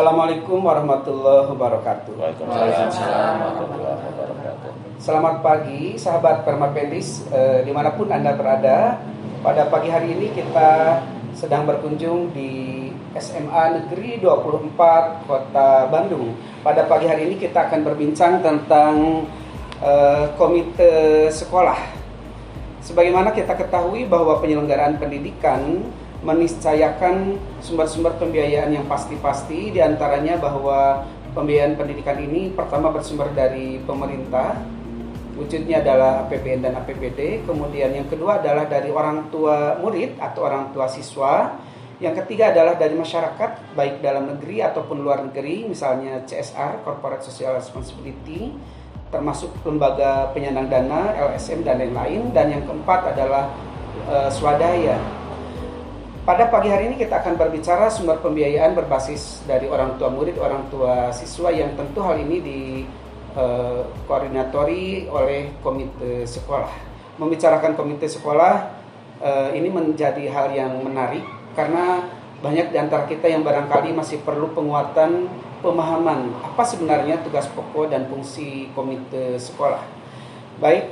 Assalamualaikum warahmatullahi wabarakatuh. Waalaikumsalam warahmatullahi wabarakatuh. Selamat pagi sahabat Permapendis dimanapun Anda berada. Pada pagi hari ini kita sedang berkunjung di SMA Negeri 24 Kota Bandung. Pada pagi hari ini kita akan berbincang tentang komite sekolah. Sebagaimana kita ketahui bahwa penyelenggaraan pendidikan meniscayakan sumber-sumber pembiayaan yang pasti-pasti, diantaranya bahwa pembiayaan pendidikan ini pertama bersumber dari pemerintah, wujudnya adalah APBN dan APBD. Kemudian yang kedua adalah dari orang tua murid atau orang tua siswa. Yang ketiga adalah dari masyarakat baik dalam negeri ataupun luar negeri, misalnya CSR, Corporate Social Responsibility, termasuk lembaga penyandang dana, LSM dan lain-lain. Dan yang keempat adalah swadaya. Pada pagi hari ini kita akan berbicara sumber pembiayaan berbasis dari orang tua murid, orang tua siswa, yang tentu hal ini dikoordinatori oleh komite sekolah. Membicarakan komite sekolah ini menjadi hal yang menarik karena banyak di antara kita yang barangkali masih perlu penguatan pemahaman apa sebenarnya tugas pokok dan fungsi komite sekolah. Baik,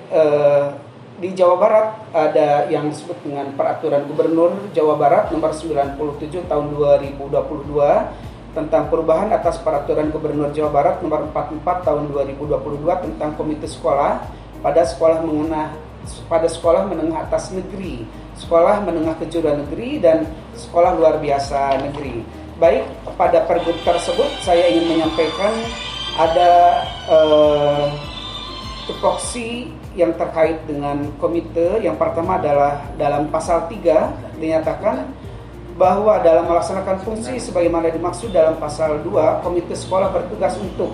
di Jawa Barat ada yang disebut dengan Peraturan Gubernur Jawa Barat nomor 97 tahun 2022 tentang perubahan atas Peraturan Gubernur Jawa Barat nomor 44 tahun 2022 tentang komite sekolah pada sekolah menengah atas negeri, sekolah menengah kejuruan negeri, dan sekolah luar biasa negeri. Baik, pada pergub tersebut saya ingin menyampaikan ada tupoksi yang terkait dengan komite. Yang pertama adalah dalam pasal 3 dinyatakan bahwa dalam melaksanakan fungsi sebagaimana dimaksud dalam pasal 2, komite sekolah bertugas untuk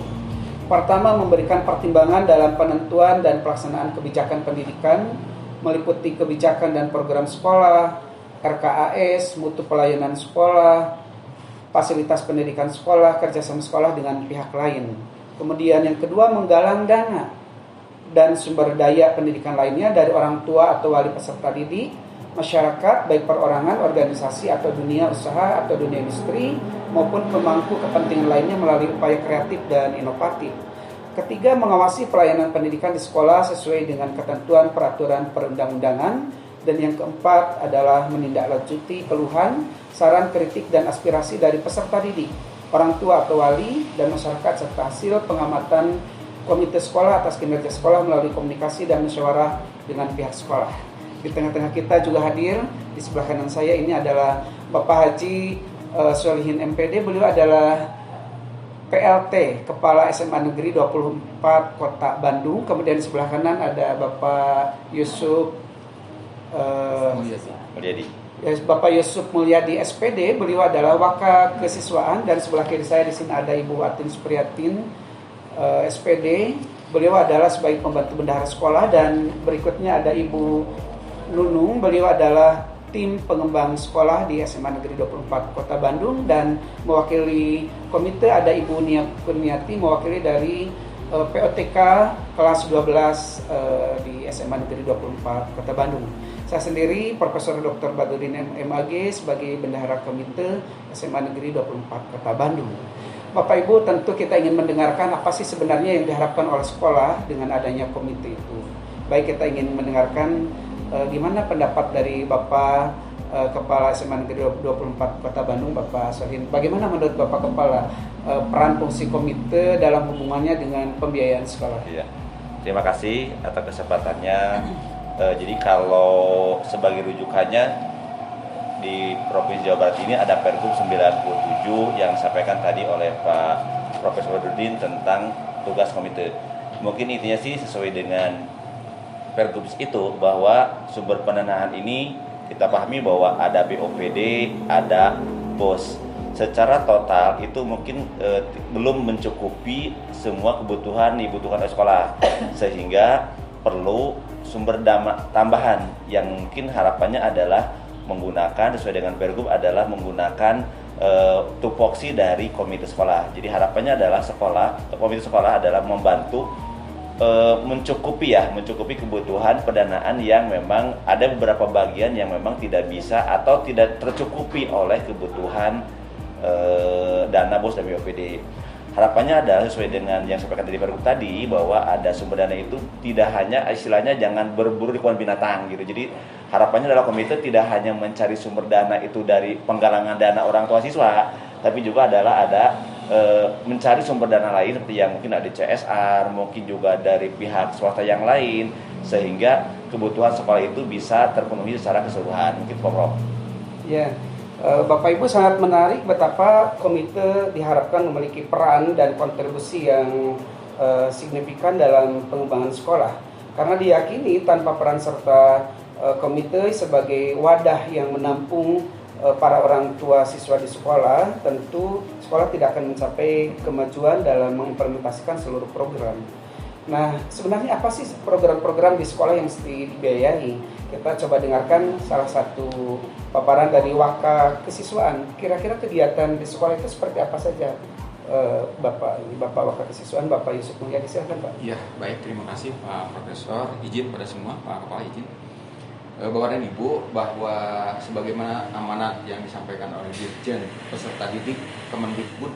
pertama memberikan pertimbangan dalam penentuan dan pelaksanaan kebijakan pendidikan, meliputi kebijakan dan program sekolah, RKAS, mutu pelayanan sekolah, fasilitas pendidikan sekolah, kerjasama sekolah dengan pihak lain. Kemudian yang kedua, menggalang dana dan sumber daya pendidikan lainnya dari orang tua atau wali peserta didik, masyarakat baik perorangan, organisasi atau dunia usaha atau dunia industri, maupun pemangku kepentingan lainnya melalui upaya kreatif dan inovatif. Ketiga, mengawasi pelayanan pendidikan di sekolah sesuai dengan ketentuan peraturan perundang-undangan. Dan yang keempat adalah menindaklanjuti keluhan, saran, kritik, dan aspirasi dari peserta didik, orang tua atau wali, dan masyarakat serta hasil pengamatan komite sekolah atas kinerja sekolah melalui komunikasi dan musyawarah dengan pihak sekolah. Di tengah-tengah kita juga hadir, di sebelah kanan saya ini adalah Bapak Haji Solihin MPD. Beliau adalah PLT, Kepala SMA Negeri 24 Kota Bandung. Kemudian di sebelah kanan ada Bapak Yusuf Mulyadi. Bapak Yusuf Mulyadi SPD. Beliau adalah Waka Kesiswaan. Dan sebelah kiri saya di sini ada Ibu Watin Supriyatin SPD. Beliau adalah sebagai pembantu bendahara sekolah. Dan berikutnya ada Ibu Nunung. Beliau adalah tim pengembang sekolah di SMA Negeri 24 Kota Bandung. Dan mewakili komite ada Ibu Nia Kurniati, mewakili dari POTK kelas 12 di SMA Negeri 24 Kota Bandung. Saya sendiri Profesor Dr. Badudin MAG sebagai bendahara komite SMA Negeri 24 Kota Bandung. Bapak Ibu, tentu kita ingin mendengarkan apa sih sebenarnya yang diharapkan oleh sekolah dengan adanya komite itu. Baik, kita ingin mendengarkan gimana pendapat dari Bapak Kepala SMA Negeri 24 Kota Bandung, Bapak Solihin. Bagaimana menurut Bapak Kepala peran fungsi komite dalam hubungannya dengan pembiayaan sekolah? Iya. Terima kasih atas kesempatannya. Jadi kalau sebagai rujukannya di Provinsi Jawa Barat ini ada Pergub 97 yang disampaikan tadi oleh Pak Profesor Badudin tentang tugas komite. Mungkin intinya sih sesuai dengan Pergub itu, bahwa sumber pendanaan ini kita pahami bahwa ada BOPD, ada BOS. Secara total itu mungkin belum mencukupi semua kebutuhan dibutuhkan oleh sekolah, sehingga perlu sumber tambahan yang mungkin harapannya adalah menggunakan sesuai dengan Pergub adalah menggunakan tupoksi dari komite sekolah. Jadi harapannya adalah komite sekolah adalah membantu mencukupi kebutuhan pendanaan yang memang ada beberapa bagian yang memang tidak bisa atau tidak tercukupi oleh kebutuhan dana BOS dan BOPD. Harapannya adalah sesuai dengan yang sampaikan dari Pergub tadi, bahwa ada sumber dana itu tidak hanya istilahnya jangan berburu di kebun binatang gitu. Jadi harapannya adalah komite tidak hanya mencari sumber dana itu dari penggalangan dana orang tua siswa, tapi juga adalah ada mencari sumber dana lain seperti yang mungkin ada CSR, mungkin juga dari pihak swasta yang lain, sehingga kebutuhan sekolah itu bisa terpenuhi secara keseluruhan. Mungkin Pak Prof. Ya. Bapak Ibu, sangat menarik betapa komite diharapkan memiliki peran dan kontribusi yang signifikan dalam pengembangan sekolah. Karena diyakini tanpa peran serta komite sebagai wadah yang menampung para orang tua siswa di sekolah, tentu sekolah tidak akan mencapai kemajuan dalam mengimplementasikan seluruh program. Nah, sebenarnya apa sih program-program di sekolah yang mesti dibiayai? Kita coba dengarkan salah satu paparan dari Waka Kesiswaan. Kira-kira kegiatan di sekolah itu seperti apa saja, Bapak Waka Kesiswaan, Bapak Yusuf Mulyadi, silakan Pak. Iya, baik, terima kasih Pak Profesor. Izin pada semua, Pak Kepala izin. Bapak dan Ibu, bahwa sebagaimana amanat yang disampaikan oleh Dirjen Peserta Didik Kemendikbud,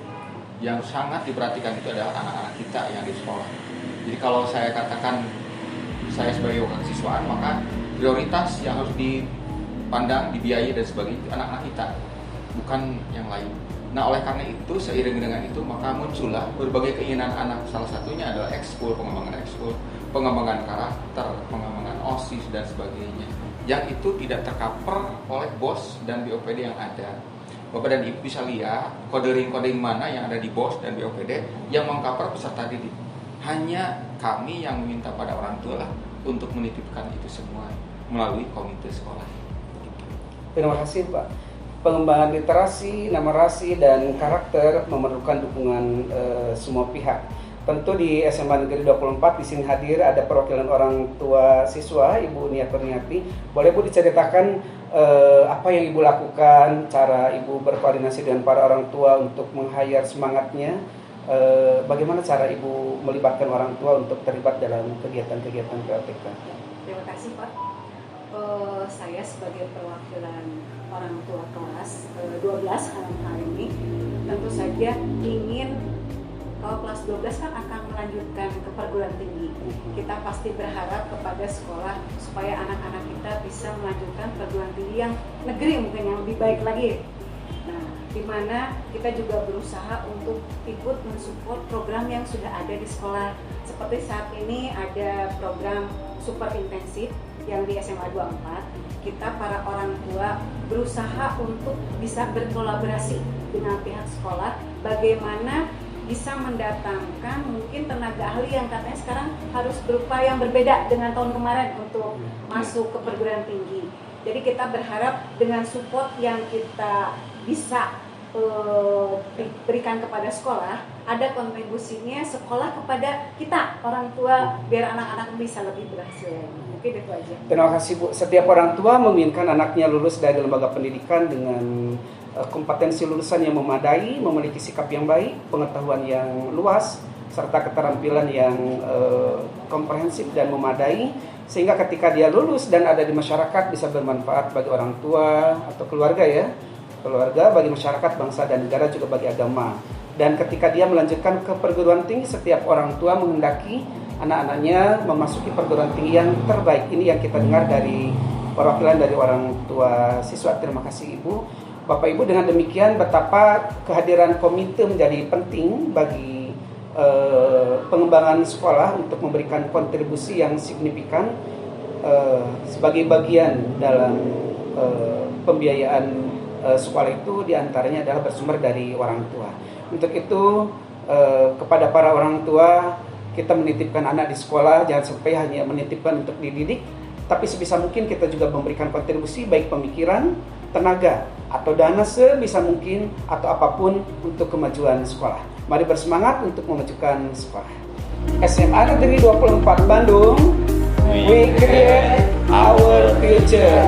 yang sangat diperhatikan itu adalah anak-anak kita yang di sekolah. Jadi kalau saya katakan saya sebagai wakil siswaan, maka prioritas yang harus dipandang, dibiayai dan sebagainya itu anak-anak kita, bukan yang lain. Nah, oleh karena itu, seiring dengan itu, maka muncullah berbagai keinginan anak. Salah satunya adalah pengembangan karakter, pengembangan OSIS dan sebagainya. Yang itu tidak tercover oleh BOS dan BOPD yang ada. Bapak dan Ibu bisa lihat kodering-kodering mana yang ada di BOS dan BOPD yang mengcover peserta didik. Hanya kami yang meminta pada orang tua lah untuk menitipkan itu semua melalui komite sekolah. Terima kasih Pak. Pengembangan literasi, numerasi, dan karakter memerlukan dukungan semua pihak. Tentu di SMA Negeri 24 di sini hadir ada perwakilan orang tua siswa, Ibu Nia Kurniati. Boleh Bu diceritakan apa yang Ibu lakukan, cara Ibu berkoordinasi dengan para orang tua untuk meng-hire semangatnya, bagaimana cara Ibu melibatkan orang tua untuk terlibat dalam kegiatan-kegiatan PLTK? Terima kasih Pak. Saya sebagai perwakilan orang tua kelas 12 dalam hal ini, tentu saja ingin, kalau kelas 12 kan akan melanjutkan ke perguruan tinggi. Kita pasti berharap kepada sekolah supaya anak-anak kita bisa melanjutkan perguruan tinggi yang negeri, mungkin yang lebih baik lagi. Nah, di mana kita juga berusaha untuk ikut mensupport program yang sudah ada di sekolah. Seperti saat ini ada program super intensif yang di SMA 24. Kita para orang tua berusaha untuk bisa berkolaborasi dengan pihak sekolah, bagaimana bisa mendatangkan mungkin tenaga ahli yang katanya sekarang harus berupa yang berbeda dengan tahun kemarin untuk masuk ke perguruan tinggi. Jadi kita berharap dengan support yang kita bisa berikan kepada sekolah, ada kontribusinya sekolah kepada kita orang tua, biar anak-anak bisa lebih berhasil. Mungkin itu aja. Terima kasih Bu. Setiap orang tua menginginkan anaknya lulus dari lembaga pendidikan dengan kompetensi lulusan yang memadai, memiliki sikap yang baik, pengetahuan yang luas, serta keterampilan yang komprehensif dan memadai, sehingga ketika dia lulus dan ada di masyarakat bisa bermanfaat bagi orang tua atau keluarga ya, keluarga, bagi masyarakat, bangsa dan negara, juga bagi agama. Dan ketika dia melanjutkan ke perguruan tinggi, setiap orang tua menghendaki anak-anaknya memasuki perguruan tinggi yang terbaik. Ini yang kita dengar dari perwakilan dari orang tua siswa. Terima kasih Ibu. Bapak Ibu, dengan demikian betapa kehadiran komite menjadi penting bagi pengembangan sekolah untuk memberikan kontribusi yang signifikan sebagai bagian dalam pembiayaan sekolah itu, diantaranya adalah bersumber dari orang tua. Untuk itu kepada para orang tua, kita menitipkan anak di sekolah jangan sampai hanya menitipkan untuk dididik, tapi sebisa mungkin kita juga memberikan kontribusi baik pemikiran, tenaga, atau dana sebisa mungkin atau apapun untuk kemajuan sekolah. Mari bersemangat untuk memajukan sekolah. SMA Negeri 24 Bandung, we create our future.